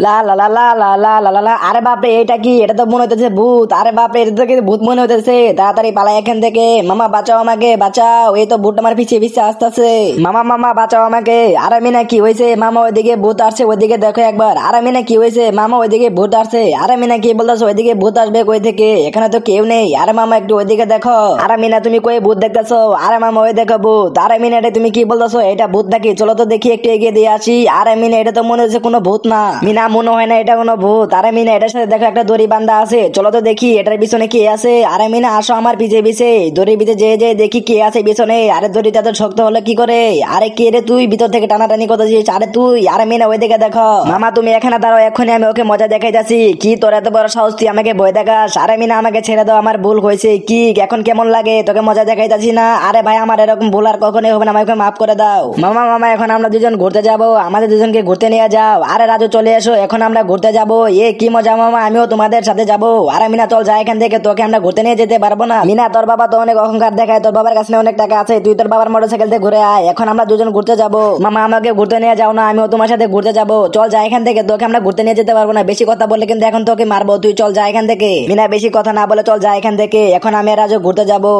লা লা লা লা লা লা লা লা লা। আরে বাপরে, এটা কি? এটা তো মনে হইতেছে ভূত। আরে বাপরে, এটা তো ভূত মনে হইতেছে। তাড়াতাড়ি পালাই এখান থেকে। মামা বাঁচাও আমাকে, বাঁচাও। এই তো ভূত আমার পিছিয়ে পিছিয়ে আসতেছে। মামা মামা বাঁচাও আমাকে। আরে মিনা কি হয়েছে? মামা ওইদিকে ভূত আসছে, ওইদিকে দেখো একবার। আরে মিনা কি হয়েছে? মামা ওইদিকে ভূত আসছে। আরে মিনা কি বলতেছো? ওইদিকে ভূত আসবে কই থেকে? এখানে তো কেউ নেই। আরে মামা একটু ওইদিকে দেখো। আরে মিনা তুমি কই ভূত দেখতেছো? আরে মামা ওই দেখো ভূত। আরে মিনা এটা তুমি কি বলতেছো? এটা ভূত নাকি? চলো তো দেখি, একটু এগিয়ে দিয়ে আসি। আরে মিনা এটা তো মনে হচ্ছে কোনো ভূত না। মিনা মনে হয় না এটা কোনো ভূত। আরে মিনা এটার সাথে দেখো একটা দড়ি বান্ধা আছে। চলো তো দেখি এটার পিছনে কে আছে। আরে মিনা আসো আমার পিছে পিছে। দড়ির পিছে যে যে দেখি কে আছে পিছনে। আরে দড়িটা তো শক্ত হলো কি করে? আরে কে রে তুই? ভিতর থেকে টানাটানি করতেছিস? আরে তুই? আরে মিনা ওই দিকে দেখো। মামা তুমি এখানে দাঁড়াও, এখনই আমি ওকে মজা দেখাই যাচ্ছি। কি তোর এত বড় সাহস, তুই আমাকে ভয় দেখাস? আরে মিনা আমাকে ছেড়ে দাও, আমার ভুল হয়েছে। কি এখন কেমন লাগে? তোকে মজা দেখাই যাচ্ছি না? আরে ভাই আমার এরকম ভুল আর কখনোই হবে না, আমাকে মাফ করে দাও। মামা মামা এখন আমরা দুজন ঘুরতে যাবো, আমাদের দুজনকে ঘুরতে নিয়ে যাও। আরে রাজু চলে এসো, এখন আমরা ঘুরতে যাবো। এ কি মজা মামা, আমিও তোমাদের সাথে যাবো। আরে মিনা চল যাই এখান থেকে, তোকে আমরা ঘুরতে নিয়ে যেতে পারবো না। মিনা তোর বাবা তো অনেক অহংকার দেখায়, তোর বাবার কাছে অনেক টাকা আছে, তুই তোর বাবার মোটরসাইকেল দিয়ে ঘুরে আয়। এখন আমরা দুজন ঘুরতে যাবো। মামা আমাকে ঘুরতে নিয়ে যাও না, আমিও তোমার সাথে ঘুরতে যাবো। চল যাই এখান থেকে, তোকে আমরা ঘুরতে নিয়ে যেতে পারবো না। বেশি কথা বললে কিন্তু এখন তোকে মারবো। তুই চল যাই এখান থেকে। মিনা বেশি কথা না বলে চল যাই এখান থেকে। এখন আমি আর রাজু ঘুরতে যাবো।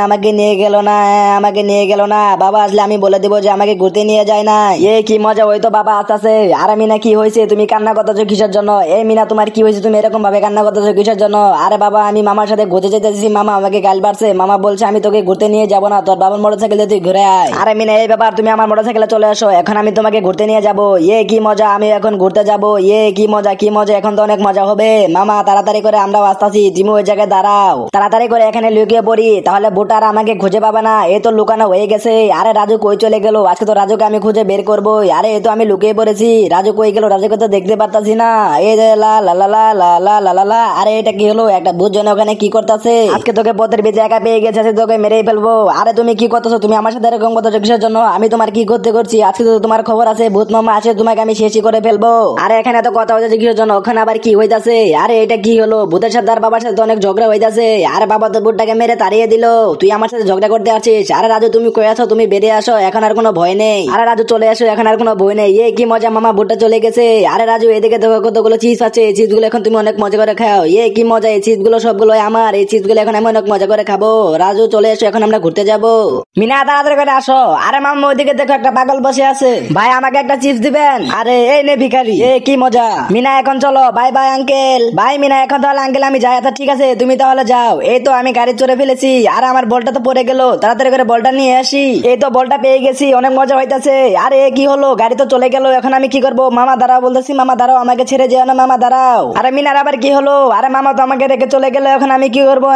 আমাকে নিয়ে গেল না, আমাকে নিয়ে গেল না। বাবা আসলে আমি বলে দিব যে আমাকে ঘুরতে নিয়ে যায় না। এ কি মজা, ওই তো বাবা আসতেছে। আরে মিনা কি হয়েছে? তুমি কান্না করতেছো কিসের জন্য? এই মিনা তোমার কি হয়েছে? তুমি এরকম ভাবে কান্না করতেছো কিসের জন্য? আরে বাবা আমি মামার সাথে ঘুরতে যেতেছি, মামা আমাকে গাল পারছে। মামা বলছে আমি তোকে ঘুরতে নিয়ে যাবো না, তোর বাবার মোটরসাইকেল দিয়ে তুই ঘুরে আয়। আরে মিনা এই ব্যাপার, তুমি আমার মোটরসাইকেলে চলে আসো, এখন আমি তোমাকে ঘুরতে নিয়ে যাবো। এ কি মজা, আমি এখন ঘুরতে যাবো। এ কি মজা, কি মজা, এখন তো অনেক মজা হবে। মামা তাড়াতাড়ি করে আমরাও আসতেছি, তুমি ওই জায়গায় দাঁড়াও। তাড়াতাড়ি করে এখানে লুকিয়ে পড়ি, তাহলে ভোটার আমাকে খুঁজে পাবে না। এই তো লুকানো হয়ে গেছে। আরে রাজু কই চলে গেল? আজকে তো রাজুকে আমি খুঁজে বের করবো। আরে এই তো আমি লুকিয়ে পড়েছি। রাজু কই গেল? রাজুকে তো দেখতে পারতাছি না। এই যে লা লা লা লা লা লা লা লা লা। আরে এটা কি হলো? একটা ভূত যেন ওখানে কি করতেছে? আজকে তোকে পথের বেঁচে একা পেয়ে গেছে, আজকে তোকে মেরেই ফেলবো। আরে তুমি কি করতেছো? তুমি আমার সাথে এরকম করতেছো কিসের জন্য? আমি তোমার কি করতে করছি? আজকে তো তোমার খবর আছে, ভূত মামা আছে, তোমাকে আমি শেষই করে ফেলবো। আরে এখানে তো কথা হইতেছে কিসের জন্য? ওখানে আবার কি হইতাছে? আরে এটা কি হলো? ভূতের সাথে আর বাবার সাথে অনেক ঝগড়া হইতাছে। আরে বাবা তো ভূতটাকে মেরে তাড়িয়ে দিল, তুই আমার সাথে ঝগড়া করতে আসছিস? আরে রাজু তুমি কই আছো? তুমি বেরিয়ে আসো, এখন আর কোনো ভয় নেই। আরে রাজু চলে আসো, এখন আর কোনো ভয় নেই। এ কি মজা, মামা ভূতটা চলে গেছে। আরে রাজু এদিকে দেখো কতগুলো চিজ আছে, এই চিজ গুলো এখন তুমি অনেক মজা করে খাও। এ কি মজা, এই চিজ গুলো সবগুলো আমার। এই চিজ গুলো এখন আমি অনেক মজা করে খাবো। রাজু চলে এসো, এখন আমরা ঘুরতে যাবো। মিনা তাড়াতাড়ি করে আসো। আরে মামা ওইদিকে দেখো একটা পাগল বসে আছে। ভাই আমাকে একটা চিপস দিবেন? আরে এই নে ভিখারি। এ কি মজা। মিনা এখন চলো, bye bye uncle. Bye Meena, এখন তাহলে আঙ্কেল আমি যাই। আচ্ছা ঠিক আছে, তুমি তাহলে যাও। এই তো আমি গাড়ি চড়ে ফেলেছি। আর আমার বলটা তো পড়ে গেল, তাড়াতাড়ি করে বলটা নিয়ে আসি। এই তো বলটা পেয়ে গেছি, অনেক মজা হইতাছে। আরে কি হলো? গাড়ি তো চলে গেল, এখন আমি কি করবো? মামা দাঁড়াও বলতেছি, মামা দাঁড়াও, আমাকে ছেড়ে যেও না, মামা দাঁড়াও। আরে মিনার আবার কি হলো? আরে মামা তো আমাকে রেখে চলে গেল, এখন আমি কি করবো?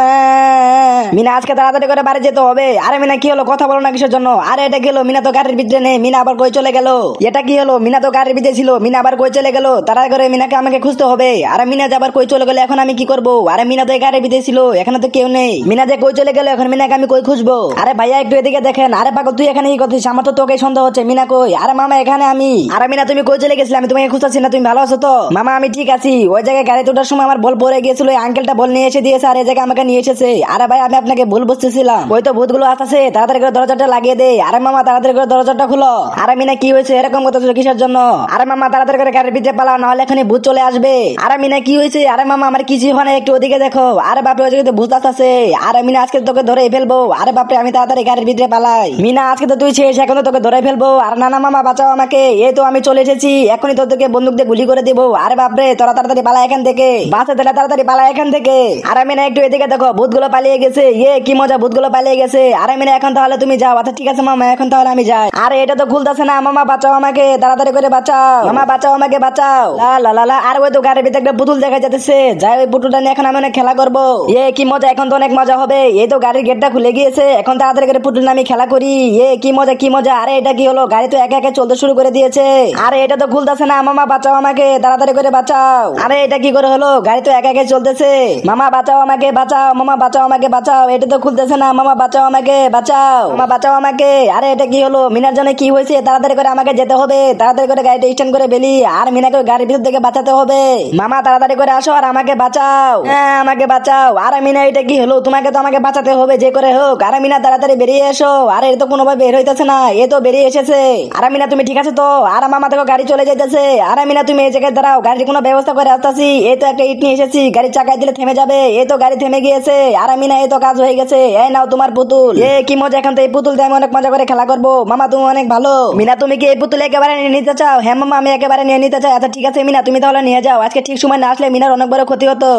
মিনা আজকে তাড়াতাড়ি করে বাড়ি যেতে হবে। আরে মিনা কি হলো? কথা বলো না কিসের জন্য? আরে এটা গেল, মিনা তো গাড়ির ভিতরে নেই, মিনা আবার কই চলে গেল? এটা কি হলো? মিনা তো গাড়ির ভিতরে ছিল, মিনা আবার কই চলে গেল? তাড়াতাড়ি করে মিনাকে আমাকে খুঁজতে হবে। আরে মিনা যাবার কই চলে গেল, এখন আমি কি করবো? আরে মিনা তো গাড়ির ভিতরে ছিল, এখানে তো কেউ নেই। মিনা যে কই চলে গেল, এখন মিনাকে আমি কই খুঁজবো? আরে ভাইয়া একটু এদিকে দেখেন। আরে পাগল তুই এখানে কি করছিস? আমার তো তোকে সন্দেহ হচ্ছে। মিনা কই? আরে মামা এখানে আমি। আরে মিনা তুমি কই চলে গেছিলে? আমি তোমাকে খুঁজতেছি না, তুমি ভালো আছো তো? মামা আমি ঠিক আছি। ওই জায়গায় গাড়িতে ওঠার সময় আমার বল পড়ে গিয়েছিল, ওই আঙ্কেলটা বল নিয়ে এসে দিয়েছে, আর এই জায়গায় আমাকে নিয়ে এসেছে। আরে ভাই আমি আপনাকে ভুল বুঝতেছিলাম। ওই তো ভূতগুলো আসছে, তাড়াতাড়ি করে দরজাটা লাগিয়ে দে। আরে মামা তাড়াতাড়ি করে দরজাটা খুলো। আরে মিনা কি হয়েছে? এরকম করতেছো কিসের জন্য? আরে মামা তাড়াতাড়ি করে গাড়ির ভিতরে পালাও, নাহলে এখানে ভূত চলে আসবে। আরে মিনা কি হয়েছে? আরে মামা আমার কিছু হয় না, একটু ওদিকে দেখো। আরে বাপরে ওই জায়গাতে ভূত আসছে। আরে মিনা আজকে তোকে ধরে ফেলবো। আরে বাপরে আমি তাড়াতাড়ি গাড়ির ভিতরে পালাই। মিনা আজকে তো তুই শেষ, এখন তো তোকে ধরে ফেলবো। আর না না মামা বাঁচাও আমাকে। এই তো আমি চলে এসেছি, এখনই তোদেরকে বন্দুক দিয়ে গুলি করে দেবো। আরে বাপরে তোরা তাড়াতাড়ি পালা এখান থেকে, বাসে দিলে তাড়াতাড়ি পালা এখান থেকে। আরে মিনা একটু এদিকে দেখো, ভূতগুলো পালিয়ে গেছে। এ কি মজা, ভূতগুলো পালিয়ে গেছে। আরে মিনা এখন তাহলে তুমি যাও। আচ্ছা ঠিক আছে মামা, এখন তাহলে আমি যাই। আরে এটা তো খুলতেছে না, মামা বাঁচাও আমাকে, তাড়াতাড়ি করে বাঁচাও। মামা বাঁচাও আমাকে, বাঁচাও। লা লা লা লা। আর ওই তো গাড়ির ভিতরে একটা পুতুল দেখা যাচ্ছে, যাই ওই পুতুলটা নিয়ে এখন আমি অনেক খেলা করবো। এ কি মজা, এখন তো অনেক মজা হবে। এই তো গাড়ির গেটটা খুলে গিয়েছে, এখন তাড়াতাড়ি করে পুতুল নিয়ে আমি খেলা করি। এ কি মজা, কি মজা। আরে এটা কি হলো? গাড়ি তো একা একা চলতে শুরু করে দিয়েছে। আরে এটা তো খুলতেছে না, মামা বাঁচাও আমাকে, তাড়াতাড়ি করে বাঁচাও। আরে এটা কি করে হলো? গাড়ি তো একা একা চলতেছে। মামা বাঁচাও আমাকে, বাঁচাও। মামা বাঁচাও আমাকে, বাঁচাও। এটা তো খুলতেছে না, মামা বাঁচাও আমাকে, বাঁচাও। মামা বাঁচাও আমাকে। আরে এটা কি হলো? মিনার জন্য কি হয়েছে? তাড়াতাড়ি করে আমাকে যেতে হবে, তাড়াতাড়ি করে গাড়িটা স্ট্যান্ড করে বেলি, আর মিনাকে গাড়ির ভিতর থেকে বাঁচাতে হবে। মামা তাড়াতাড়ি করে আসো আর আমাকে বাঁচাও। হ্যাঁ আমাকে বাঁচাও। আরে মিনা এটা কি হলো? তোমাকে তো আমাকে বাঁচাতে হবে যে করে হোক। আরে মিনা তাড়াতাড়ি বেরিয়ে এসো। আরে এটা তো কোনোভাবে বের হইতেছে না, এ তো বেরিয়ে এসেছে। আরে মিনা তুমি ঠিক আছে তো? আর মামা দেখো গাড়ি চলে যাইতেছে। আরে মিনা তুমি এই জায়গায় দাঁড়াও, গাড়ির কোনো ব্যবস্থা করে আসতেছি। এই তো একটা ইট নিয়ে এসেছি, গাড়ি চাকায় দিলে থেমে যাবে। এই তো গাড়ি থেমে গিয়েছে। আর আমি না, এই তো কাজ হয়ে গেছে। এই নাও তোমার পুতুল। কি মজা, এখন তো এই পুতুল দিয়ে আমি অনেক মজা করে খেলা করবো। মামা তুমি অনেক ভালো। মিনা তুমি কি এই পুতুল একেবারে নিয়ে নিতে চাও? হ্যাঁ মামা, আমি একেবারে নিয়ে নিতে চাই। আচ্ছা ঠিক আছে মিনা, তুমি তাহলে নিয়ে যাও। আজকে ঠিক সময় না আসলে মিনার অনেক বড় ক্ষতি হতো।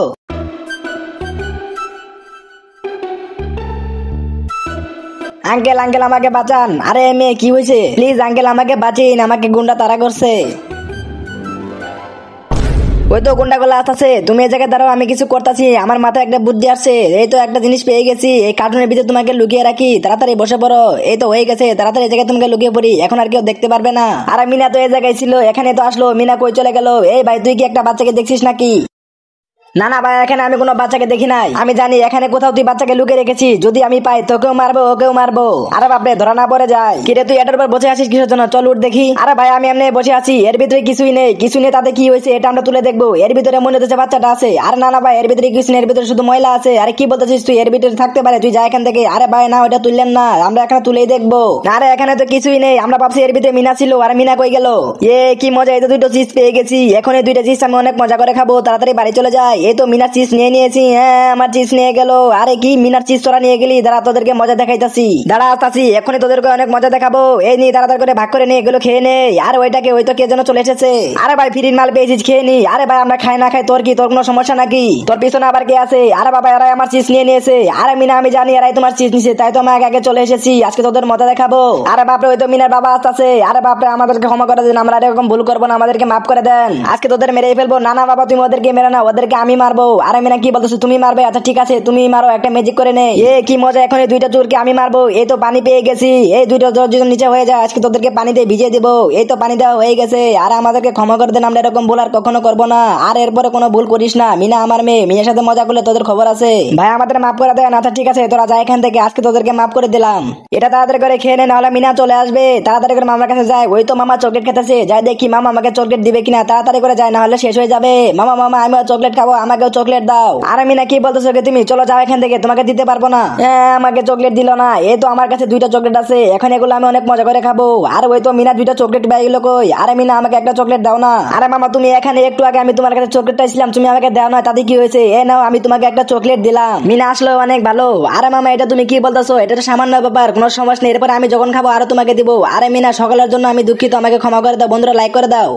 আঙ্কেল আঙ্কেল আমাকে বাঁচান। আরে মেয়ে কি হয়েছে? প্লিজ আঙ্কেল আমাকে বাঁচিন, আমাকে গুন্ডা তাড়া করছে। ওই তো গুন্ডাগুলো আসতেছে, তুমি এই জায়গায় দাঁড়াও, আমি কিছু করতেছি। আমার মাথায় একটা বুদ্ধি আসছে। এই তো একটা জিনিস পেয়ে গেছি, এই কার্টুনের ভিতরে তোমাকে লুকিয়ে রাখি, তাড়াতাড়ি বসে পড়ো। এই তো হয়ে গেছে, তাড়াতাড়ি এই জায়গায় তোমাকে লুকিয়ে পড়ি, এখন আর কেউ দেখতে পারবে না। আর মিনা তো এই জায়গায় ছিল, এখানে তো আসলো। মিনা কই চলে গেল? এই ভাই তুই কি একটা বাচ্চাকে দেখছিস নাকি? না না ভাই, এখানে আমি কোনো বাচ্চাকে দেখি নাই। আমি জানি এখানে কোথাও তুই বাচ্চাকে লুকিয়ে রেখেছি, যদি আমি পাই তোকেও মারবো ওকেও মারবো। আরে বাপরে, ধরা না পড়ে যায়। কিরে তুই এটার উপর বসে আছিস কিসের জন্য? চল উঠ দেখি। আরে ভাই আমি এমনি বসে আছি, এর ভিতরে কিছুই নেই। কিছু নেই তাতে কি হয়েছে, এটা আমরা তুলে দেখবো। এর ভিতরে মনে হচ্ছে বাচ্চাটা আছে। আরে না না ভাই, এর ভিতরে কিছু নেই, এর ভিতরে শুধু ময়লা আছে। আরে কি বলতেছিস তুই? এর ভিতরে থাকতে পারে, তুই যা এখান থেকে। আরে ভাই না, ওটা তুললেন না, আমরা এখানে তুলেই দেখবো। আরে এখানে তো কিছুই নেই, আমরা ভাবছি এর ভিতরে মিনা ছিল। আর মিনা কই গেল? কি মজা, এই তো দুটো চিজ পেয়ে গেছি। এখন এই দুইটা চিজ আমি অনেক মজা করে খাবো। তাড়াতাড়ি বাড়ি চলে যায়। এই তো মিনার চিজ নিয়ে নিয়েছি। হ্যাঁ আমার চিজ নিয়ে গেল। আরে কি মিনার চিজ তোরা নিয়ে গেলি? দাঁড়া তোদেরকে মজা দেখাইতাছি, দাঁড়া আসতাছি, এখনই তোদেরকে অনেক মজা দেখাবো। এই নিয়ে তাড়াতাড়ি করে ভাগ করে নিয়ে এগুলো খেয়ে নে। আর ওইটাকে, ওই তো কে যেন চলে এসেছে। আরে ভাই ফিরিন মাল পেয়েছিস, খেয়ে নি। আরে ভাই আমরা খাই না খাই তোর কি, তোর কোনো সমস্যা নাকি? তোর পিছনে আবার কে আছে? আরে বাবা এরাই আমার চিজ নিয়ে নিয়েছে। আরে মিনা আমি জানি এরাই তোমার চিজ নিছে, তাই তো আমি আগে আগে চলে এসেছি। আজকে তোদের মজা দেখাবো। আরে বাপরে, ওই তো মিনার বাবা আসতেছে। আরে বাপরে, আমাদেরকে ক্ষমা করে দেন, আমরা এরকম ভুল করবো না, আমাদেরকে মাফ করে দেন। আজকে তোদের মেরেই ফেলবো। না না বাবা, তুমি ওদেরকে মেরে না, ওদেরকে আমি মারবো। আরে মিনা কি বলতেছো, তুমি মারবে? আচ্ছা ঠিক আছে, তুমি মারো, একটা ম্যাজিক করে নে। কি মজা, এখন এই দুইটা চোরকে আমি মারবো। এই তো পানি পেয়ে গেছি, এই দুইটা চোর যদি নিচে হয়ে যায়, আজকে তোদেরকে পানিতে ভিজিয়ে দেবো। এই তো পানি দেওয়া হয়ে গেছে। আর আমাদেরকে ক্ষমা করে দেন, আমরা এরকম ভুল আর কখনো করবো না। আর এরপরে কোনো ভুল করিস না। মিনা আমার মেয়ে, মিনার সাথে মজা করলে তোদের খবর আছে। ভাই আমাদের মাফ করে দেন। আচ্ছা ঠিক আছে, তোরা যা এখান থেকে, আজকে তোদেরকে মাফ করে দিলাম। এটা তাড়াতাড়ি করে খেয়ে নে, নাহলে মিনা চলে আসবে। তাড়াতাড়ি করে মামার কাছে যায়। ওই তো মামা চকলেট খেতেছে, যাই দেখি মামা আমাকে চকলেট দিবে কিনা। তাড়াতাড়ি করে যায়, নাহলে শেষ হয়ে যাবে। মামা মামা আমিও চকলেট খাবো, আমাকেও চকলেট দাও। আর মিনা কি বলতেছো তুমি? চলো যাও এখান থেকে, তোমাকে দিতে পারবো না। আমাকে চকলেট দিল না। এই তো আমার কাছে দুইটা চকলেট আছে, এখন এগুলো আমি অনেক মজা করে খাবো। আর ওই তো মিনা দুইটা চকলেট পেয়ে গেল কই? আরে মিনা আমাকে একটা চকলেট দাও না। আরে মামা তুমি এখানে, একটু আগে আমি তোমার কাছে চকলেটটা ছিলাম, তুমি আমাকে দাও না, তাতে কি হয়েছে? নাও আমি তোমাকে একটা চকলেট দিলাম। মিনা আসলে অনেক ভালো। আরে মামা এটা তুমি কি বলতেছো? এটা তো সামান্য ব্যাপার, কোনো সমস্যা নেই। এরপর আমি যখন খাবো আরো তোমাকে দিব। আরে মিনা সকলের জন্য আমি দুঃখিত, আমাকে ক্ষমা করে দাও। বন্ধুরা লাইক করে দাও।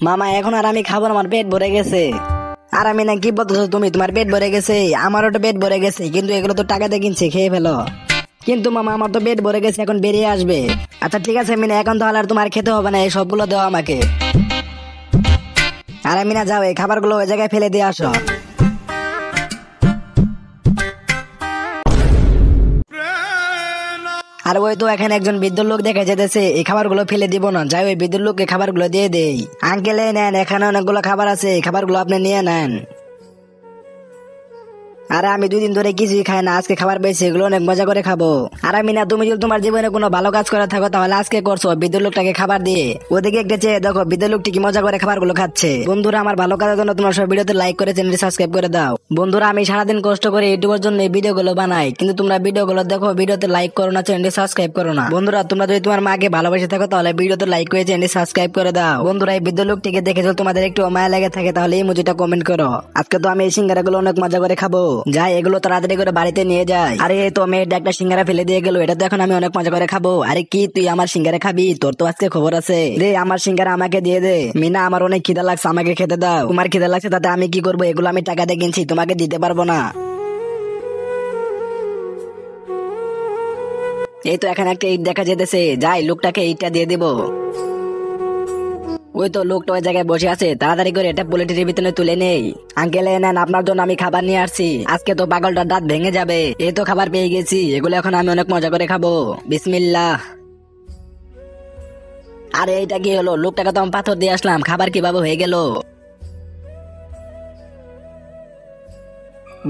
মামা এখন আর আমি খাবো না, আমার পেট ভরে গেছে। আর আমি না কি বলতেছো তুমি? তোমার পেট ভরে গেছে, আমারও তো পেট ভরে গেছে, কিন্তু এগুলো তো টাকা দিয়ে কিনছে, খেয়ে ফেলো। কিন্তু মামা আমার তো পেট ভরে গেছে, এখন বেরিয়ে আসবে। আচ্ছা ঠিক আছে মিনা, এখন তাহলে আর তোমার খেতে হবে না, এই সবগুলো দেওয়া আমাকে। আর মিনা যাও, এই খাবারগুলো ওই জায়গায় ফেলে দিয়ে আসো। আর ওই তো এখানে একজন বৃদ্ধ লোক দেখা যেতেছে, এই খাবারগুলো ফেলে দিব না, যাই ওই বৃদ্ধ লোককে খাবারগুলো দিয়ে দেই। আঙ্কেল নেন, এখানে অনেকগুলো খাবার আছে, এই খাবারগুলো আপনি নিয়ে নেন। আরে আমি 2 দিন ধরে কিছুই খাই না, আজকে খাবার পেয়েছি, এগুলো অনেক মজা করে খাবো। আর মিনা তুমি যদি তোমার জীবনে কোনো ভালো কাজ করে থাকো তাহলে আজকে করছো, বৃদ্ধ লোকটাকে খাবার দিয়ে। ওদিকে একটা চেয়ে দেখো, বৃদ্ধ লোকটি কি মজা করে খাবারগুলো খাচ্ছে। বন্ধুরা আমার ভালো কাজের জন্য তোমরা সব ভিডিওতে লাইক করে চ্যানেলটি সাবস্ক্রাইব করে দাও। বন্ধুরা আমি সারাদিন কষ্ট করে ইউটিউবের জন্য এই ভিডিওগুলো বানাই, কিন্তু তোমরা ভিডিওগুলো দেখো, ভিডিওতে লাইক করো না, চ্যানেলটি সাবস্ক্রাইব করো না। বন্ধুরা তোমরা যদি তোমার মাকে ভালোবেসে থাকো তাহলে ভিডিওতে লাইক করে চ্যানেলটি সাবস্ক্রাইব করে দাও। বন্ধুরা এই বৃদ্ধ লোকটিকে দেখে যদি তোমাদের একটু মায়া লেগে থাকে তাহলে এই মুজিটা কমেন্ট করো। আজকে তো আমি এই সিঙ্গারাগুলো অনেক মজা করে খাবো, যাই এগুলো তাড়াতাড়ি করে বাড়িতে নিয়ে যায়। আরে তো মেয়েটা একটা সিঙ্গারা ফেলে দিয়ে গেল, এটা তো এখন আমি অনেক মজা করে খাবো। আরে কি তুই আমার সিঙ্গারা খাবি? তোর তো আজকে খবর আছে, দে আমার সিঙ্গারা আমাকে দিয়ে দে। মিনা আমার অনেক খিদা লাগছে, আমাকে খেতে দাও। তোমার খিদা লাগছে তাতে আমি কি করবো? এগুলো আমি টাকা দিয়ে কিনছি, তোমাকে দিতে পারবো না। এই তো এখানে একটা ইট দেখা যেতেছে, যাই লোকটাকে ইটটা দিয়ে দিব। ওই তো লোকটা ওই জায়গায় বসে আছে, তাড়াতাড়ি করে এটা পোলিটির ভিতরে তুলে নেই। আঙ্কেল নেন, আপনার জন্য আমি খাবার নিয়ে আসছি, আজকে তো পাগলটার দাঁত ভেঙে যাবে। এই তো খাবার পেয়ে গেছি, এগুলো এখন আমি অনেক মজা করে খাবো। বিসমিল্লাহ। আরে এইটা কি হলো? লোকটাকে তো আমি পাথর দিয়ে আসলাম, খাবার কিভাবে হয়ে গেল?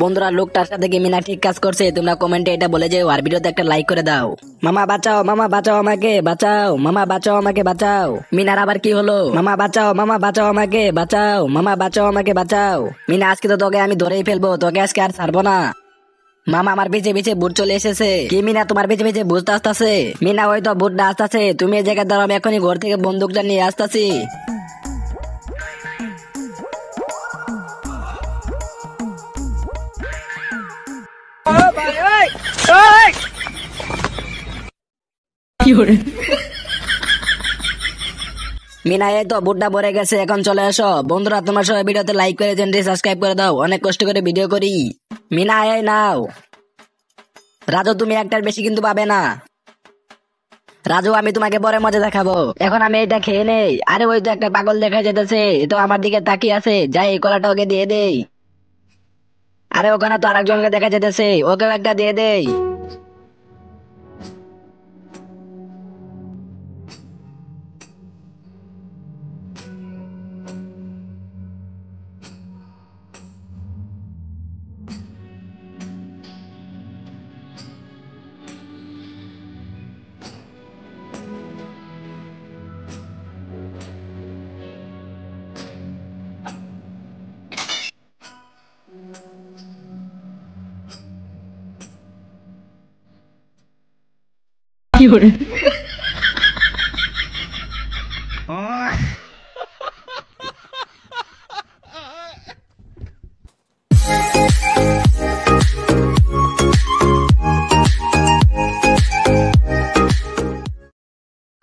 বন্ধুরা লোকটার সাথে কি মিনা ঠিক কাজ করছে? তোমরা কমেন্টে এটা বলে যেও, আর ভিডিওতে একটা লাইক করে দাও। মামা বাঁচাও, মামা বাঁচাও আমাকে, বাঁচাও মামা, বাঁচাও আমাকে, বাঁচাও। মিনার আবার কি হলো? মামা বাঁচাও, মামা বাঁচাও আমাকে, বাঁচাও মামা, বাঁচাও আমাকে, বাঁচাও। মিনা আজকে তো তোকে আমি ধরেই ফেলবো, তোকে আজকে আর ছাড়বো না। মামা আমার পিছে পিছে ভূত চলে এসেছে। কি মিনা তোমার পিছে পিছে ভূত আসতেছে? মিনা ওই তো ভূতটা আসতেছে, তুমি এই জায়গায় দাঁড়াও, আমি এখনই ঘর থেকে বন্দুকটা নিয়ে আসতেছি। মিনা এই তো ভুট্টা পরে গেছে, এখন চলে আসো। বন্ধুরা তোমার সবাই ভিডিওতে লাইক করে চ্যানেলটি সাবস্ক্রাইব করে দাও, অনেক কষ্ট করে ভিডিও করি। মিনা এই নাও। রাজু তুমি একটার বেশি কিন্তু পাবে না। রাজু আমি তোমাকে পরে মজা দেখাবো, এখন আমি এটা খেয়ে নেই। আরে ওই তো একটা পাগল দেখা যেতেছে, তো আমার দিকে তাকিয়ে আছে, যাই এই কলাটা ওকে দিয়ে দেই। আরে ওখানে তো আরেকজনকে দেখা যেতেছে, ওকেও একটা দিয়ে দেই।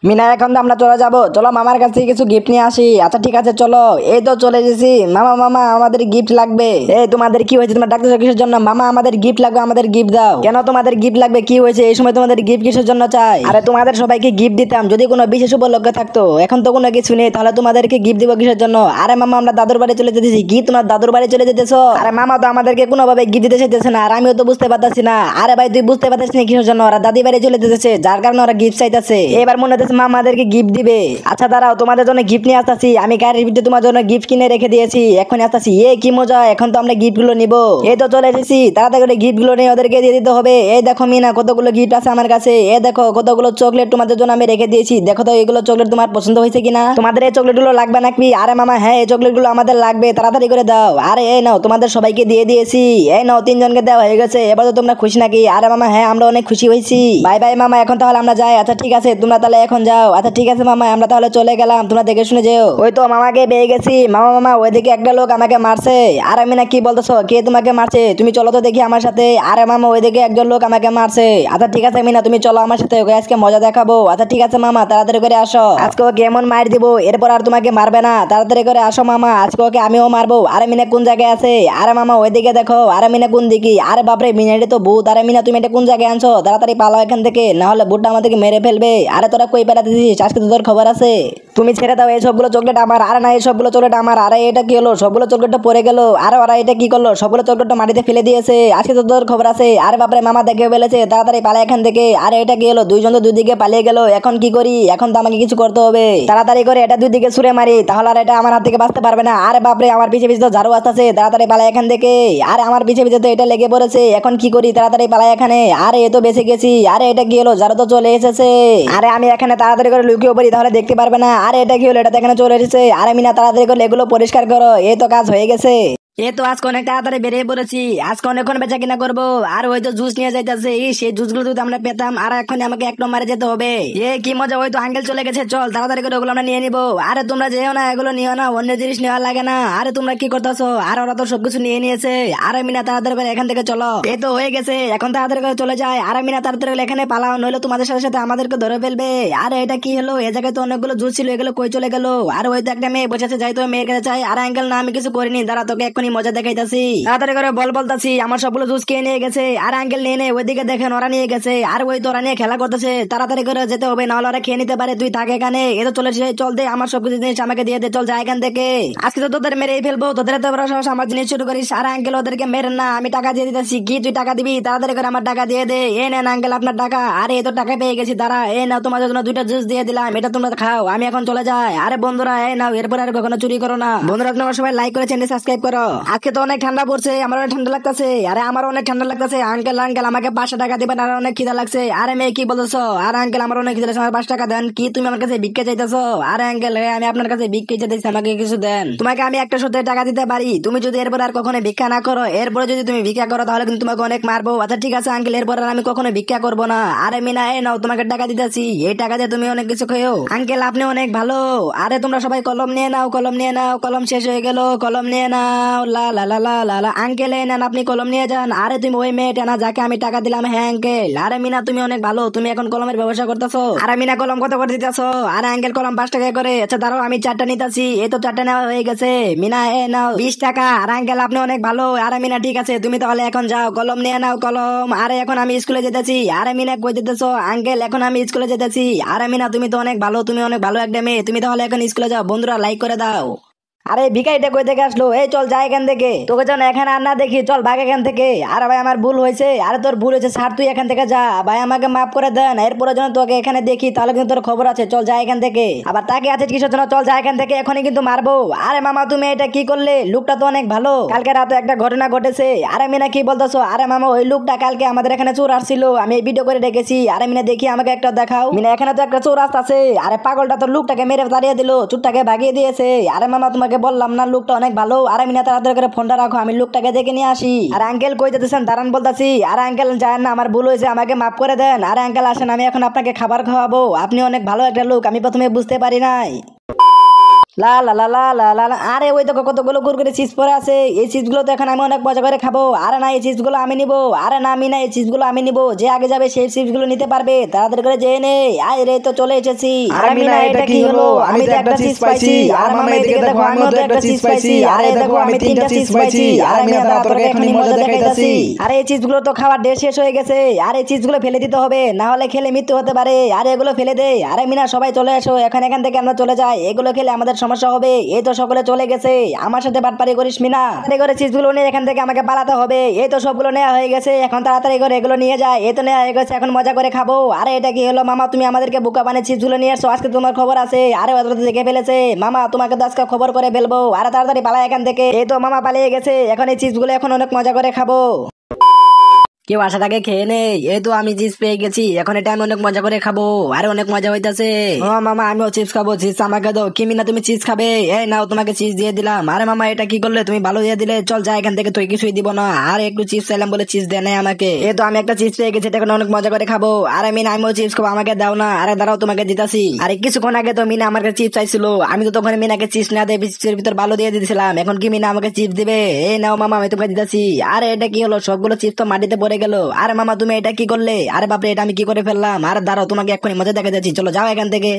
মিনা এখন তো আমরা চলে যাবো, চলো মামার কাছ থেকে কিছু গিফট নিয়ে আসি। আচ্ছা ঠিক আছে চলো। এই তো চলে এসেছি। মামা মামা আমাদের গিফট লাগবে। এই তোমাদের কি হয়েছে? তোমরা ডাকতেছো কিসের জন্য? মামা আমাদের গিফট লাগবে, আমাদের গিফট দাও। কেন তোমাদের গিফট লাগবে? কি হয়েছে? এই সময় তোমাদের গিফট কিসের জন্য চাই? আরে তোমাদের সবাইকে গিফট দিতাম যদি কোনো বিশেষ উপলক্ষ থাকতো, এখন তো কোনো কিছু নেই, তাহলে তোমাদেরকে গিফট দিব কিসের জন্য? আরে মামা আমরা দাদুর বাড়ি চলে যেতেছি। কি তোমার দাদুর বাড়ি চলে যেতেছো? আরে মামা তো আমাদেরকে কোনোভাবে গিফট দিতে চাইতেছে না, আর আমিও তো বুঝতে পারতাছি না। আরে ভাই তুই বুঝতে পারছিস না কিসের জন্য ওরা দাদি বাড়ি চলে যেতেছে, যার কারণে ওরা গিফট চাইতেছে। এবার মনে হচ্ছে মা আমাদেরকে গিফট দিবে। আচ্ছা দাঁড়াও, তোমাদের জন্য গিফট নিয়ে আসতেছি। আমি গাড়ির ভিতরে তোমার জন্য গিফট কিনে রেখে দিয়েছি, এখন আসতেছি। এ কি মজা, এখন তো আমরা গিফট গুলো নিবো। এই তো চলে এসেছি, তাড়াতাড়ি করে গিফট গুলো নিয়ে ওদেরকে দিয়ে দিতে হবে। এই দেখো মিনা কতগুলো গিফট আছে আমার কাছে। এই দেখো কতগুলো চকলেট তোমাদের জন্য আমি রেখে দিয়েছি। দেখো তো এগুলো চকলেট তোমার পছন্দ হয়েছে কিনা? তোমাদের এই চকলেট গুলো লাগবে নাকি? আরে মামা হ্যাঁ এই চকলেট গুলো আমাদের লাগবে, তাড়াতাড়ি করে দাও। আরে এই নাও তোমাদের সবাইকে দিয়ে দিয়েছি। এই নাও তিনজনকে দেওয়া হয়ে গেছে, এবার তো তোমরা খুশি নাকি? আরে মামা হ্যাঁ আমরা অনেক খুশি হয়েছি। বাই বাই মামা, এখন তাহলে আমরা যাই। আচ্ছা ঠিক আছে তোমরা তাহলে এখন যাও। আচ্ছা ঠিক আছে মামা আমরা তাহলে চলে গেলাম, তোমরা দেখে শুনে যেও। ওই তো মামাকে পেয়ে গেছি। মামা মামা ওইদিকে একটা লোক আমাকে মারছে। আর আমি না কি বলতেছো, কে তোমাকে মারছে? তুমি চলো তো দেখি আমার সাথে। আরে মামা ওইদিকে একজন লোক আমাকে মারছে। আচ্ছা ঠিক আছে মিনা তুমি চলো আমার সাথে, ওকে আজকে মজা দেখাবো। আচ্ছা ঠিক আছে মামা তাড়াতাড়ি করে আসো, আজকে ওকে এমন মার দিব এরপর আর তোমাকে মারবে না। তাড়াতাড়ি করে আসো মামা, আজকে ওকে আমিও মারবো। আরে মিনা কোন জায়গায় আছে? আরে মামা ওইদিকে দেখো। আরে মিনা কোন দিকে? আরে বাপরে মিনা এটা তো ভূত। আরে মিনা তুমি এটা কোন জায়গায় আনছো? তাড়াতাড়ি পালাও এখান থেকে, না হলে ভূতটা আমাদেরকে মেরে ফেলবে। আরে তোরা কই বেড়াতেছিস? আজকে তো তোর খবর আছে। তুমি ছেড়ে দাও, এই সবগুলো চকলেট আমার। আরে না এই সবগুলো চকলেট আমার। আরে এটা কি হলো? সবগুলো চকলেটটা পড়ে গেল। আরে ওরা এটা কি করলো? সবগুলো চকলেটটা মাটিতে ফেলে দিয়েছে। আজকে তো তোর খবর আছে। আরে বাপরে মামা দেখে ফেলেছে, তাড়াতাড়ি পালা এখান থেকে। আরে এটা কি হলো? দুইজন তো দুই দিকে পালিয়ে গেল, এখন কি করি? এখন তো আমাকে কিছু করতে হবে, তাড়াতাড়ি করে এটা দুই দিকে ছুড়ে মারি, তাহলে আর এটা আমার হাত থেকে বাঁচতে পারবে না। আরে বাপরে আমার পিছে পিছে তো ঝাড়ু আসতেছে, তাড়াতাড়ি পালা এখান থেকে। আরে আমার পিছে পিছে তো এটা লেগে পড়েছে, এখন কি করি? তাড়াতাড়ি পালা এখানে। আরে এ তো বেঁচে গেছি। আরে এটা কি হলো? ঝাড়ু তো চলে এসেছে। আরে আমি এখানে তাড়াতাড়ি করে লুকিয়ে পড়ি, তাহলে দেখতে পারবে না। আরে এটা কি হলো? এটা তো এখানে চলে এসেছে। আরে মিনা তাড়াতাড়ি করে এগুলো পরিষ্কার করো, এই তো কাজ হয়ে গেছে। এই তো আজকে অনেক তাড়াতাড়ি বেরিয়ে পড়েছি, আজকে অনেকক্ষণ বেচা কিনা করবো। আর ওই তো জুস নিয়ে যাইতেছে, সেই জুস গুলো যদি আমরা পেতাম। আর এখন আমাকে এক নম্বরে যেতে হবে। এ কি মজা, ওই তো আঙ্কেল চলে গেছে, চল তাড়াতাড়ি করে ওগুলো আমরা নিয়ে নিবো। আরে তোমরা যেও না, এগুলো নিও না, অন্য জিনিস নেওয়া লাগে না। আরে তোমরা কি করতেছো? আর ওরা তো সবকিছু নিয়ে নিয়েছে। আরে মিনা তাড়াতাড়ি করে এখান থেকে চলো, এই তো হয়ে গেছে, এখন তাড়াতাড়ি করে চলে যায়। আরে মিনা তাড়াতাড়ি করে এখানে পালাও, নইলে তোমাদের সাথে সাথে আমাদেরকে ধরে ফেলবে। আরে এটা কি হলো? এ জায়গায় তো অনেকগুলো জুস ছিল, এগুলো কই চলে গেল? আর ওই তো একটা মেয়ে বসে আছে, যাই তো মেয়ের কাছে চাই। আর আঙ্কেল না আমি কিছু করিনি, দাঁড়া তোকে এক্ষুনি মজা দেখাইতাছি। তাড়াতাড়ি করে বলতাছি, আমার সবগুলো জুস খেয়ে নিয়ে গেছে। আর আঙ্কেল নিয়ে নেই, ওইদিকে দেখেন ওরা নিয়ে গেছে। আর ওই তো ওরা নিয়ে খেলা করতেছে, তাড়াতাড়ি করে যেতে হবে, নাহলে ওরা খেয়ে নিতে পারে। তুই থাকে এখানে, এ তো চলে এসেছে, চল দে আমার সবকিছু জিনিস আমাকে দিয়ে দে, চল যা এখান থেকে। আজকে তো তোদের মেরেই ফেলবো, তোদের তো বড় সাহস আমার জিনিস শুরু করিস। আর আঙ্কেল ওদেরকে মেরেন না, আমি টাকা দিয়ে দিতেছি। কি তুই টাকা দিবি? তাড়াতাড়ি করে আমার টাকা দিয়ে দে। এ নেন আঙ্কেল আপনার টাকা। আরে এ তো টাকা পেয়ে গেছি, দাঁড়া এই নাও তোমাদের জন্য দুইটা জুস দিয়ে দিলাম, এটা তোমরা খাও, আমি এখন চলে যাই। আরে বন্ধুরা এই নাও, এরপর আর কখনো চুরি করো না। বন্ধুরা তোমরা সবাই লাইক করে চ্যানেল সাবস্ক্রাইব করো। আজকে তো অনেক ঠান্ডা পড়ছে, আমার অনেক ঠান্ডা লাগতেছে। আরে আমার অনেক ঠান্ডা লাগতেছে। আঙ্কেল আঙ্কেল আমাকে 500 টাকা দিবেন, আর অনেক খিদা লাগছে। আরে মেয়ে কি বলছো? আরে আঙ্কেল আমার অনেক খিদা লাগছে, আমার 5 টাকা দেন। কি তুমি আমার কাছে ভিক্ষা চাইতেছো? আরে আঙ্কেল আমি আপনার কাছে ভিক্ষা চাইতেছি, আমাকে কিছু দেন। তোমাকে আমি একটা সত্যি টাকা দিতে পারি, তুমি যদি এরপর আর কখনো ভিক্ষা না করো, এরপরে যদি তুমি ভিক্ষা করো তাহলে কিন্তু তোমাকে অনেক মারবো। আচ্ছা ঠিক আছে আঙ্কেল, এরপর আর আমি কখনো ভিক্ষা করবো না। আরে মিনা এই নাও তোমাকে টাকা দিতেছি, এই টাকা দিয়ে তুমি অনেক কিছু খেও। আঙ্কেল আপনি অনেক ভালো। আরে তোমরা সবাই কলম নিয়ে নাও, কলম নিয়ে নাও। কলম শেষ হয়ে গেল, কলম নিয়ে নাও। লা লা লা লা লা লা। আঙ্কেল এই নেন, আপনি কলম নিয়ে যান। আরে তুমি ওই মেয়েটা না যাকে আমি টাকা দিলাম? হ্যাঁ আঙ্কেল। আরে মিনা তুমি অনেক ভালো, তুমি এখন কলমের ব্যবসা করতেছো। আরে মিনা কলম কত করে দিতেছো? আরে আঙ্কেল কলম 5 টাকা করে। আচ্ছা দাঁড়াও আমি 4টা নিতেছি। এই তো 4টা নেওয়া হয়ে গেছে। মিনা এ নাও 20 টাকা। আর আঙ্কেল আপনি অনেক ভালো। আরে মিনা ঠিক আছে, তুমি তাহলে এখন যাও, কলম নিয়ে নাও কলম। আরে এখন আমি স্কুলে যেতেছি। আরে মিনা কই যেতেছো? আঙ্কেল এখন আমি স্কুলে যেতেছি। আরে মিনা তুমি তো অনেক ভালো, তুমি অনেক ভালো একটা মেয়ে, তুমি তাহলে এখন স্কুলে যাও। বন্ধুরা লাইক করে দাও। আরে ভিখারিটা কই থেকে আসলো? এই চল যাই এখান থেকে, তোকে যেন এখানে আর না দেখি, চল ভাগ এখান থেকে। আরে ভাই আমার ভুল হয়েছে। আরে তোর ভুল হয়েছে স্যার, তুই এখান থেকে যা ভাই, আমাকে মাফ করে দেন। এরপরে যেন তোকে এখানে দেখি তাহলে কিন্তু তোর খবর আছে। চল যাই এখান থেকে। আবার তাকে আছে কিসের জন্য? চল যাই এখান থেকে, এখনই কিন্তু মারবো। আরে মামা তুমি এটা কি করলে? লোকটা তো অনেক ভালো। কালকে রাতে একটা ঘটনা ঘটেছে। আরে মিনা কি বলতেছো? আরে মামা ওই লোকটা কালকে আমাদের এখানে চোর আসছিল, আমি এই ভিডিও করে রেখেছি। আরে মিনা দেখি আমাকে একটা দেখাও। মিনা এখানে তো একটা চোর আসতেছে। আরে পাগলটা তো লোকটাকে মেরে তাড়িয়ে দিল, চোরটাকে ভাগিয়ে দিয়েছে। আরে মামা তোমাকে বললাম না লোকটা অনেক ভালো। আরে মিনা তাড়াতাড়ি করে ফোনটা রাখো, আমি লোকটাকে দেখে নিয়ে আসি। আর আঙ্কেল কই যেতেছেন? দাঁড়ান বলতাছি। আরে আঙ্কেল যান না, আমার ভুল হয়েছে, আমাকে মাফ করে দেন। আরে আঙ্কেল আসেন, আমি এখন আপনাকে খাবার খাওয়াবো। আপনি অনেক ভালো একটা লোক, আমি প্রথমে বুঝতে পারি নাই। লা লা লা লা লা লা লা। আরে ওই তো কতগুলো কুরকুরে চিপস পরে আছে, এই চিপস গুলো তো এখন আমি অনেক মজা করে খাবো। আরে না এই চিপস গুলো আমি নিবো। আরে না আমি না এই চিপস গুলো আমি নিবো, যে আগে যাবে সেই চিপস গুলো নিতে পারবে। তাড়াতাড়ি করে যেয়ে নে। আয় রে তো চলে এসেছি। আরে মিনা এটা কি হলো? আমি তো একটা চিপস পাইছি। আর মামা এদিকে দেখো আমিও তো একটা চিপস পাইছি। আরে দেখো আমি 3টা চিপস পাইছি। আরে মিনা তাড়াতাড়ি এখনই মজা দেখাইতাছি। আরে এই চিপস গুলো তো খাওয়ার ডেট শেষ হয়ে গেছে। আর এই চিপস গুলো ফেলে দিতে হবে, না হলে খেলে মৃত্যু হতে পারে। আরে এগুলো ফেলে দে। আরে মিনা সবাই চলে এসো, এখান থেকে আমরা চলে যাই, এগুলো খেলে আমাদের সমস্যা হবে। এই তো সকলে চলে গেছে, আমার সাথে বাটপারি করিস মিনা। তাড়াতাড়ি করে চিপসগুলো নিয়ে এখান থেকে আমাকে পালাতে হবে। এই তো সবগুলো নেওয়া হয়ে গেছে, এখন তাড়াতাড়ি করে এগুলো নিয়ে যায়। এই তো নেওয়া হয়ে গেছে, এখন মজা করে খাবো। আরে এটা কি হলো মামা? তুমি আমাদেরকে বোকা বানিয়ে চিপসগুলো নিয়ে আসছো, আজকে তোমার খবর আছে। আরে ওরা তো দেখে ফেলেছে মামা, তোমাকে তো আজকে খবর করে ফেলবো। আরে তাড়াতাড়ি পালা এখান থেকে। এই তো মামা পালিয়ে গেছে, এখন এই চিপসগুলো এখন অনেক মজা করে খাবো। কেউ আশাটাকে খেয়ে নেই। এই তো আমি চিপস পেয়ে গেছি, এখন এটা আমি অনেক মজা করে খাবো। আরে অনেক মজা হইতাছে। মামা আমিও চিপস খাবো, চিপস আমাকে দাও। কি মিনা তুমি চিপস খাবে? এই নাও তোমাকে চিপস দিয়ে দিলাম। আরে মামা এটা কি করলে? তুমি ভালো দিয়ে দিলে। চল যা এখান থেকে, তুই কিছুই দিব না। আর একটু চিপস চাইলাম বলে চিপস দেয় নাই আমাকে। এই তো আমি একটা চিপস পেয়ে গেছি, এটা এখন অনেক মজা করে খাবো। আরে মিনা আমিও চিপস খাবো, আমাকে দাও না। আরে দাঁড়াও তোমাকে দিতাছি। আরে কিছুক্ষণ আগে তো মিনা আমার কাছে চিপস চাইছিল, আমি তো তখন মিনাকে চিপস না দিয়ে চিপসের ভিতর ভালো দিয়ে দিয়েছিলাম। এখন কি মিনা আমাকে চিপস দিবে? এই নাও মামা আমি তোমাকে দিতাছি। আরে এটা কি হলো? সবগুলো চিপস তো মাটিতে পড়ে গেল। আরে মামা তুমি এটা কি করলে? আরে বাপরে এটা আমি কি করে ফেললাম? আরে দাঁড়াও তোমাকে এক্ষুনি মজা দেখা যাচ্ছি, চলো যাও এখান থেকে।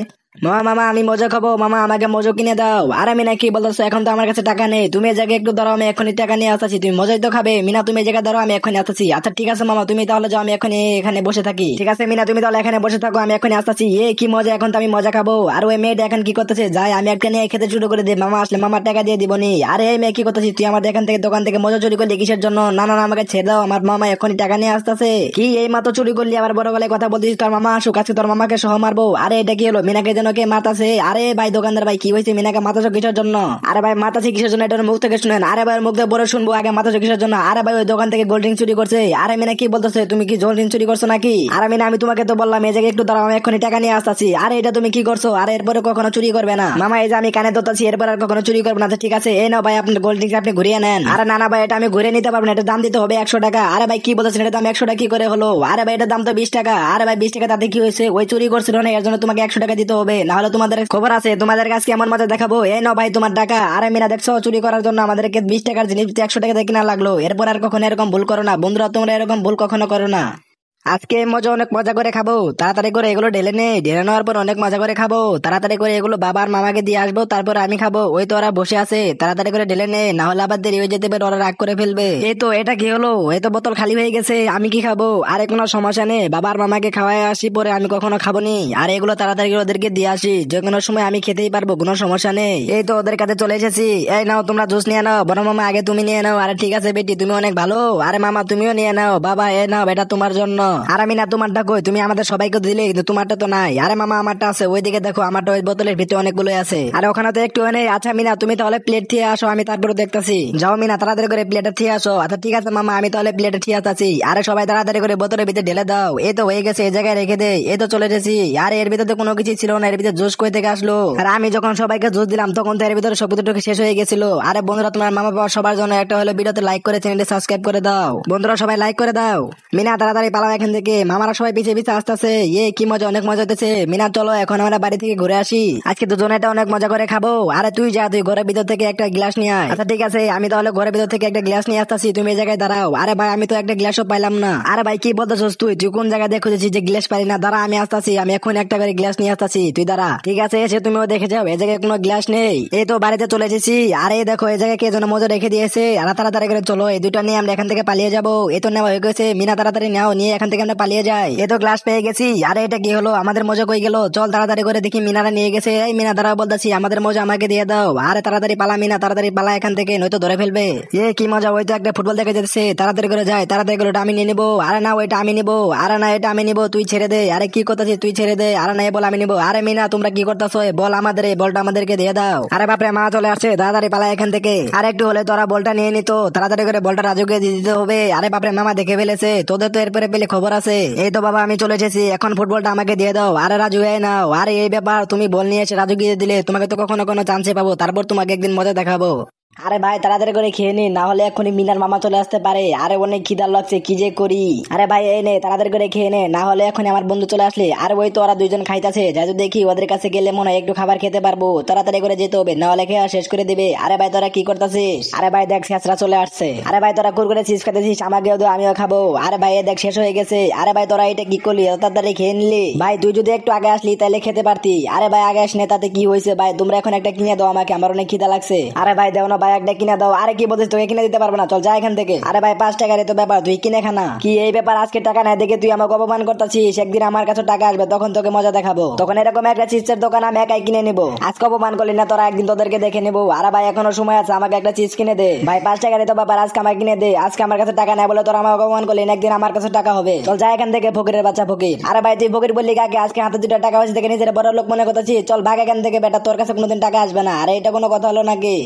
মামা মামা আমি মজা খাবো, মামা আমাকে মজা কিনে দাও। আরে মিনা কি বলছো? এখন তো আমার কাছে টাকা নেই, তুমি এই জায়গায় একটু দাঁড়াও, আমি এখনই টাকা নিয়ে আসতেছি। তুমি মজাই তো খাবে। মিনা তুমি এই জায়গায় দাঁড়াও, আমি এখনই আসতেছি। আচ্ছা ঠিক আছে মামা, তুমি তাহলে যাও, আমি এখনই এখানে বসে থাকি। ঠিক আছে মিনা তুমি তাহলে এখানে বসে থাকো, আমি এখনই আসতেছি। এ কি মজা, এখন তো আমি মজা খাবো। আর ওই মেয়েটা এখন কি করতেছে? যাই আমি একটা নিয়ে খেতে শুরু করে দিই, মামা আসলে মামার টাকা দিয়ে দিবনি। আরে এই মেয়ে কি করতেছিস তুই? আমার এখান থেকে দোকান থেকে মজা চুরি করলি কিসের জন্য? না না না আমাকে ছেড়ে দাও, আমার মামা এখনই টাকা নিয়ে আসতেছে। কি এই মাত্র চুরি করলি, আবার বড় গলায় কথা বলছিস? তোর মামা আসুক, আজকে তোর মামাকে সহ মারবো। আরে এটা কি হলো? মিনাকে যেন কে মারতাছে। আরে ভাই দোকানদার ভাই কি হয়েছে? মিনাকে মারতাছো কিসের জন্য? আরে ভাই মারতাছি কিসের জন্য? এটার মুখ থেকে শুনেন। আরে ভাই মুখ থেকে বড় শুনবো, আগে মারতাছো কিসের জন্য? আরে ভাই ওই দোকান থেকে গোল্ড ড্রিঙ্ক চুরি করছে। আরে মিনা কি বলতেছে? তুমি কি গোল্ড ড্রিঙ্ক চুরি করছো নাকি? আরে মিনা আমি তোমাকে তো বললাম এই জায়গায় একটু দাঁড়াও, আমি এখনই টাকা নিয়ে আসতেছি। আরে এটা তুমি কি করছো? আরে এরপরে কখনো চুরি করবে না মামা, এই যে আমি কানে ধরতেছি, এরপর আর কখনো চুরি করবে না। ঠিক আছে এই নাও ভাই আপনার গোল্ড ড্রিঙ্ক, আপনি ঘুরিয়ে নেন। আরে না না ভাই এটা আমি ঘুরে নিতে পারবো না, এটা দাম দিতে হবে 100 টাকা। আরে ভাই কি বলছেন? এটা দাম 100 টাকা কি করে হলো? আরে ভাই এটার দাম তো 20 টাকা। আরে ভাই 20 টাকা তাতে কি হয়েছে? ওই চুরি করছিল না, এর জন্য তোমাকে 100 টাকা দিতে হবে, না হলে তোমাদের খবর আছে, তোমাদের কাছে কেমন মজা দেখাবো। এই নাও ভাই তোমার টাকা। আরে মিনা দেখছো চুরি করার জন্য আমাদেরকে 20 টাকার জিনিস 100 টাকা দিয়ে কিনা লাগলো। এরপর আর কখনো এরকম ভুল করো না বন্ধুরা, তোমরা এরকম ভুল কখনো করো না। আজকে অনেক মজা করে খাবো, তাড়াতাড়ি করে এগুলো ঢেলে নেই, ঢেলে নেওয়ার পর অনেক মজা করে খাবো। তাড়াতাড়ি করে এগুলো বাবার মামাকে দিয়ে আসবো, তারপর আমি খাবো। ওই তো ওরা বসে আছে, তাড়াতাড়ি করে ঢেলে নে, না হলে আবার দেরি হয়ে যেতে পারে, ওরা রাগ করে ফেলবে। এই তো এটা কি হলো? এই তো বোতল খালি হয়ে গেছে, আমি কি খাবো? আরে কোনো সমস্যা নেই, বাবার মামাকে খাওয়াই আসি, পরে আমি কখনো খাবো নি। আর এগুলো তাড়াতাড়ি করে ওদেরকে দিয়ে আসি, যে কোনো সময় আমি খেতেই পারবো, কোনো সমস্যা নেই। এই তো ওদের কাছে চলে এসেছি। এই নাও তোমরা জুস নিয়ে নাও, বড় মামা আগে তুমি নিয়ে নাও। আরে ঠিক আছে বেটি তুমি অনেক ভালো। আরে মামা তুমিও নিয়ে নাও। বাবা এ নাও এটা তোমার জন্য। আর মিনা তোমারটা কই? তুমি আমাদের সবাইকে দিলে কিন্তু তোমারটা তো নাই। আরে মামা আমারটা আছে, ওইদিকে দেখো আমারটা ওই বোতলের ভিতরে অনেকগুলো আছে। আর ওখানে তো একটু নেই। আচ্ছা মিনা তুমি তাহলে প্লেট দিয়ে আসো, আমি তারপরে দেখতাছি। যাও মিনা তাড়াতাড়ি করে প্লেটটা দিয়ে আসো। আচ্ছা ঠিক আছে মামা, আমি তাহলে প্লেটে ঠিক আছি। আরে সবাই তাড়াতাড়ি করে বোতলের ভিতরে ঢেলে দাও। এই তো হয়ে গেছে, এই জায়গায় রেখে দে। এই তো চলে এসেছি। আর এর ভিতরে কোনো কিছু ছিল না, এর ভিতরে জুস কই থেকে আসলো? আর আমি যখন সবাইকে জুস দিলাম তখন তো এর ভিতরে সবুজটুকু শেষ হয়ে গেছিল। আরে বন্ধুরা তোমার মামা বাবা সবার জন্য একটা হলো ভিডিওতে লাইক করে চ্যানেলটি সাবস্ক্রাইব করে দাও। বন্ধুরা সবাই লাইক করে দাও। মিনা তাড়াতাড়ি পালাও এখান থেকে, মামারা সবাই পিছিয়ে পিছিয়ে আসতেছে। কি মজা, অনেক মজা হতেছে। মিনা চলো এখন আমরা বাড়ি থেকে ঘুরে আসি, আজকে দুজনে এটা অনেক মজা করে খাবো। আরে তুই যা, তুই ঘরের ভিতর থেকে একটা গ্লাস নিয়ে আয়। আচ্ছা ঠিক আছে, আমি তাহলে ঘরের ভিতর থেকে একটা গ্লাস নিয়ে আসতেছি, তুমি এই জায়গায় দাঁড়াও। আরে ভাই আমি তো একটা গ্লাসও পাইলাম না। আরে ভাই কি বলতেছিস তুই? তুই কোন জায়গায় দেখেছিস যে গ্লাস পাই না? দাঁড়া আমি আসতেছি, আমি এখন একটা করে গ্লাস নিয়ে আসতেছি, তুই দাঁড়া। ঠিক আছে এসে তুমিও দেখে যাও, এই জায়গায় কোনো গ্লাস নেই। এই তো বাড়িতে চলে এসেছি। আরে দেখো এই জায়গায় কে যেন মজা রেখে দিয়েছে। আর তাড়াতাড়ি করে চলো, এই দুটা নিয়ে আমরা এখান থেকে পালিয়ে যাবো। এই তো নেওয়া হয়ে গেছে। মিনা তাড়াতাড়ি নাও, নিয়ে এখান থেকে আমরা পালিয়ে যাই। এই তো গ্লাস পেয়ে গেছি। আরে এটা কি হলো? আমাদের মজা কই গেল? চল তাড়াতাড়ি করে দেখি। মিনারা নিয়ে গেছে। এই মিনা দাঁড়াও বলতেছি, আমাদের মজা আমাকে দিয়ে দাও। আরে তাড়াতাড়ি পালা মিনা, তাড়াতাড়ি পালা এখান থেকে, নয়তো ধরে ফেলবে। কি মজা, ওই তো একটা ফুটবল দেখে যাচ্ছে। তাড়াতাড়ি করে যায়, তাড়াতাড়ি করে ওটা আমি নিয়ে নিবো। আরে না ওইটা আমি নিবো। আরে না এটা আমি নিবো, তুই ছেড়ে দে। আরে কি করতেছিস? তুই ছেড়ে দে। আরে না এই বল আমি নিবো। আরে মিনা তোমরা কি করতেছো? বল আমাদের, এই বলটা আমাদেরকে দিয়ে দাও। আরে বাপরে মা চলে আসছে, তাড়াতাড়ি পালা এখান থেকে। আর একটু হলে তোরা বলটা নিয়ে নিত, তাড়াতাড়ি করে বলটা রাজুকে দিয়ে দিতে হবে। আরে বাপরে মামা দেখে ফেলেছে, তোদের তো এরপরে পেলে খবর আছে। এই তো বাবা আমি চলে এসেছি, এখন ফুটবলটা আমাকে দিয়ে দাও। আরে রাজু এই নাও। আরে এই ব্যাপার, তুমি বল নিয়ে এসে রাজু গিয়ে দিলে, তোমাকে তো কখনো কোনো চান্সে পাবো, তারপর তোমাকে একদিন মজা দেখাবো। আরে ভাই তাড়াতাড়ি করে খেয়ে নি, না হলে এখনই মিনার মামা চলে আসতে পারে। আরে অনেক খিদার লাগছে, কি যে করি। আরে ভাই এই নে তাড়াতাড়ি করে খেয়ে নে, না হলে এখনই আমার বন্ধু চলে আসলে। আর ওই তো ওরা দুইজন খাইতেছে, যাই তো দেখি ওদের কাছে গেলে মনে হয় একটু খাবার খেতে পারবো। তাড়াতাড়ি করে যেতে হবে, না হলে খেয়ে শেষ করে দিবে। আরে ভাই তোরা কি করতেছিস? আরে ভাই দেখ শেষরা চলে আসছে। আরে ভাই তোরা কুরকুরে চিপস খাইতেছিস, আমাকেও দে আমিও খাবো। আরে ভাই দেখ শেষ হয়ে গেছে। আরে ভাই তোরা এটা কি করলি? তাড়াতাড়ি খেয়ে নিলি। ভাই তুই যদি একটু আগে আসলি তাহলে খেতে পারতি। আরে ভাই আগে আসনে তাতে কি হয়েছে? ভাই তোমরা এখন একটা কিনে দাও আমাকে, আমার অনেক খিদা লাগছে। আরে ভাই দেও না ভাই, একটা কিনে দাও। আরে কি বলছিস? তোকে কিনে দিতে পারবো না, চল যা এখান থেকে। আরে ভাই 5 টাকার তো ব্যাপার, তুই কিনে খানা। কি এই ব্যাপার? আজকে টাকা নাই দেখে তুই আমাকে অপমান করতেছিস। একদিন আমার কাছে টাকা আসবে, তখন তোকে মজা দেখাবো। তখন এরকম একটা চিপসের দোকান আমি একাই কিনে নিবো। আজকে অপমান করলি না তোরা, একদিন তোদেরকে দেখে নিবো। আরে ভাই এখনো সময় আছে, আমাকে একটা চিপস কিনে দে। ভাই 5 টাকার তো ব্যাপার, আজকে আমাকে কিনে দে। আজকে আমার কাছে টাকা নাই বলে তোরা আমাকে অপমান করলি, একদিন আমার কাছে টাকা হবে। চল যা এখান থেকে, ফকিরের বাচ্চা ফকির। আরে ভাই তুই ফকির বললি কাকে? আজকে হাতে 2টা টাকা হয়েছে দেখে নিজের বড় লোক মনে করতেছিস। চল ভাগ এখান থেকে বেটা, তোর কাছে কোনোদিন টাকা আসবে না। আরে এটা কোনো কথা হলো নাকি?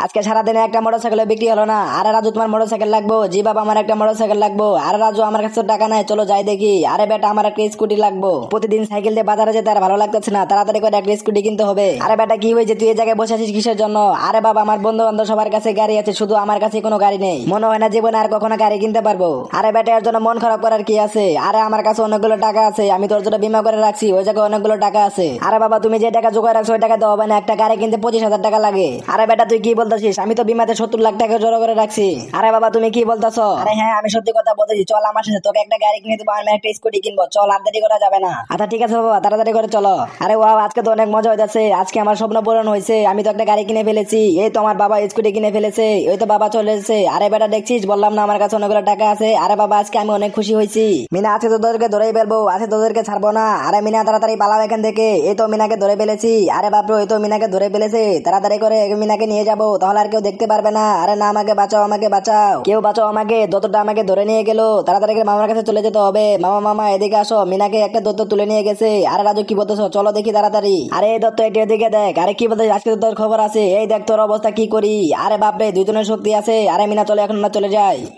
আজকে সারাদিনে একটা মোটরসাইকেল বিক্রি হলো না। আরে রাজু তোমার মোটরসাইকেল লাগবো? জি বাবা আমার একটা মোটরসাইকেল লাগবো। আরে রাজু আমার কাছে টাকা নাই, চলো যাই দেখি। আরে বেটা আমার একটা স্কুটি লাগবো, প্রতিদিন সাইকেল দিয়ে বাজারে যেতে আর ভালো লাগতেছে না, তাড়াতাড়ি করে একটা স্কুটি কিনতে হবে। আরে বেটা কি হয়েছে? তুই এই জায়গায় বসে আছিস কিসের জন্য? আরে বাবা আমার বন্ধু বান্ধব সবার কাছে গাড়ি আছে, শুধু আমার কাছে কোনো গাড়ি নেই। মনে হয় না জীবনে আর কখনো গাড়ি কিনতে পারবো। আরে বেটা এর জন্য মন খারাপ করার কি আছে? আরে আমার কাছে অনেকগুলো টাকা আছে, আমি তোর জন্য বীমা করে রাখছি, ওই জায়গায় অনেকগুলো টাকা আছে। আরে বাবা তুমি যে টাকা জোগাড় রাখছো ওই টাকা তো হবে না, একটা গাড়ি কিনতে 25,000 টাকা লাগে। আরে বেটা তুই কি বলতেছিস? আমি তো 70 লাখ টাকা জড়ো করে রাখছি। আরে বাবা তুমি কি বলতেছো? আরে হ্যাঁ আমি সত্যি কথা বলতেছি, চল আমার সাথে, তোকে একটা গাড়ি কিনে দেবো, আমি একটা স্কুটি কিনবো। চল আর দেরি করা যাবে না। আচ্ছা ঠিক আছে বাবা, তাড়াতাড়ি করে চলো। আরে ওয়াও আজকে তো অনেক মজা হইতাছে, আজকে আমার স্বপ্ন পূরণ হয়েছে, আমি তো একটা গাড়ি কিনে ফেলেছি। এই তো আমার বাবা স্কুটি কিনে ফেলেছে, ওই তো বাবা চলে এসেছে। আরে বেটা দেখছিস, বললাম না আমার কাছে অনেকগুলো টাকা আছে। আরে বাবা আজকে আমি অনেক খুশি হয়েছি। মিনা আছে তোদেরকে ধরেই ফেলবো, আছে তোদেরকে ছাড়বো না। আরে মিনা তাড়াতাড়ি পালাও এখান থেকে। এই তো মিনাকে ধরে ফেলেছি। আরে বাপরে ওই তো মিনাকে ধরে ফেলেছে, তাড়াতাড়ি করে মিনাকে নিয়ে যাবো, তাহলে আর কেউ দেখতে পারবে না। আরে না আমাকে বাঁচাও, আমাকে বাঁচাও, কেউ বাঁচাও আমাকে। দত্তটা আমাকে ধরে নিয়ে গেল, তাড়াতাড়ি করে মামার কাছে চলে যেতে হবে। মামা মামা এদিকে আসো, মিনাকে একটা দত্ত তুলে নিয়ে গেছে। আরে রাজু কি বলতেছো? চলো দেখি তাড়াতাড়ি। আরে দত্ত একটু এদিকে দেখ। আরে কি বলতে আজকে তো তোর খবর আছে, এই দেখ তোর অবস্থা কি করি। আরে বাপরে দুইজনের শক্তি আছে। আরে মিনা চলে, এখন আমরা চলে যাই।